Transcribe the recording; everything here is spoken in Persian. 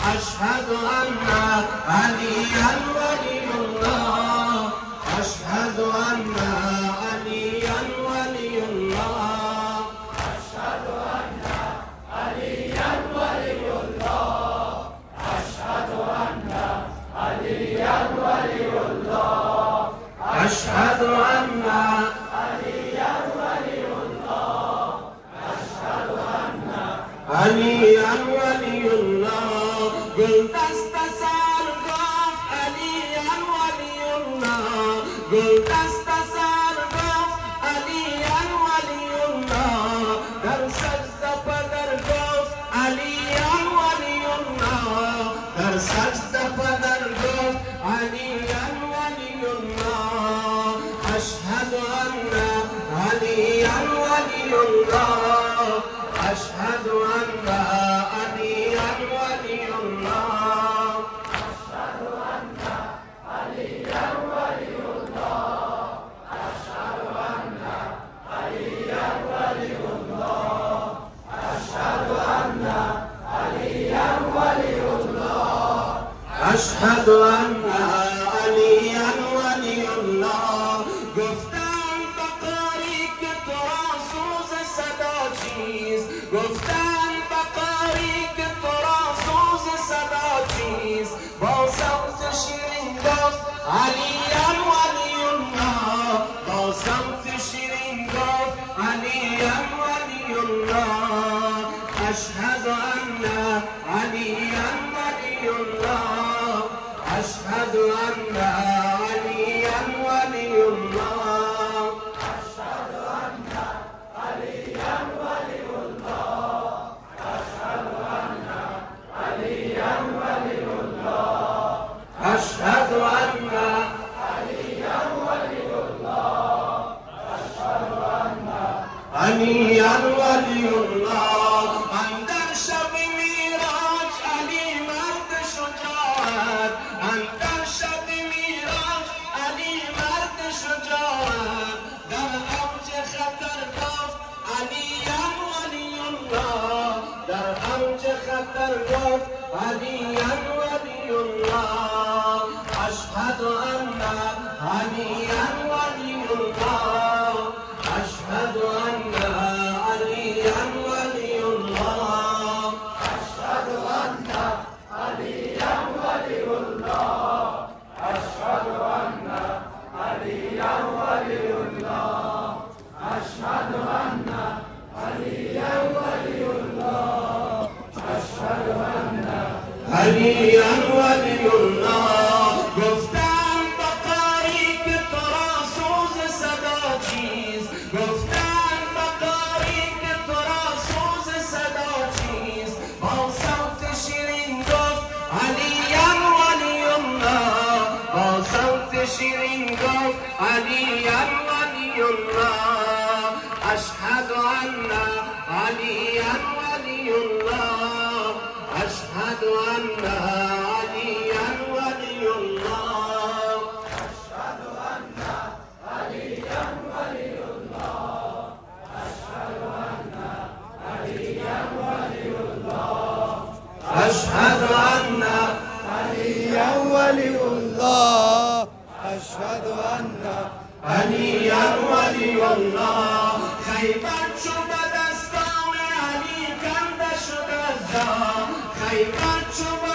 أشهد أن عليا ولي الله أشهد أن عليا ولي الله أشهد أن عليا ولي الله أشهد أن عليا ولي الله أشهد أن عليا ولي الله أشهد أن عليا ولي الله قلت استسال قف عليا ولي الله قلت استسال قف عليا ولي الله در سجده پدر قف عليا ولي الله در سجده پدر قف عليا ولي الله أشهد أن عليا ولي الله أشهد أن عليا ولي الله أشهد أن عليا ولي الله أشهد أن عليا ولي الله أشهد أن عليا ولي الله أشهد أن عليا ولي الله گفتم بقاری که تو را سوز صدا چیست گفتم بقاری که تو را سوز صدا چیست با صوت شیرین گفت علیا ولی الله با صوت شیرین گفت علیا ولی الله أشهد أن عليا ولي الله أشهد أن عليا ولي الله أشهد أن عليا ولي الله أشهد أن عليا ولي الله أشهد أن عليا ولي الله أشهد أن عليا ولي الله اندر شب میراج علی مرد شجاعت اندر شب میراج علی مرد شجاعت در اوج خطر گفت علیا ولی الله در اوج خطر گفت علیا ولی الله أشهد أن عليا ولي الله أشهد أن عليا ولي الله أشهد أن عليا ولي الله أشهد أن عليا ولي الله أشهد أن عليا ولي الله أشهد أن عليا ولي الله گفتم بقاری که تو را سوز صدا چیست گفتم بقاری که تو را سوز صدا چیست با صوت شیرین گفت علیا ولی الله با صوت شیرین گفت علیا ولی الله أشهد أن عليا ولي الله أشهد أن عليا ولي الله أشهد أن عليا ولي الله أشهد أن عليا ولي الله أشهد أن عليا ولي الله أشهد أن عليا ولي الله خیبر چو به دستان علی کنده شد از جا خیبر چو به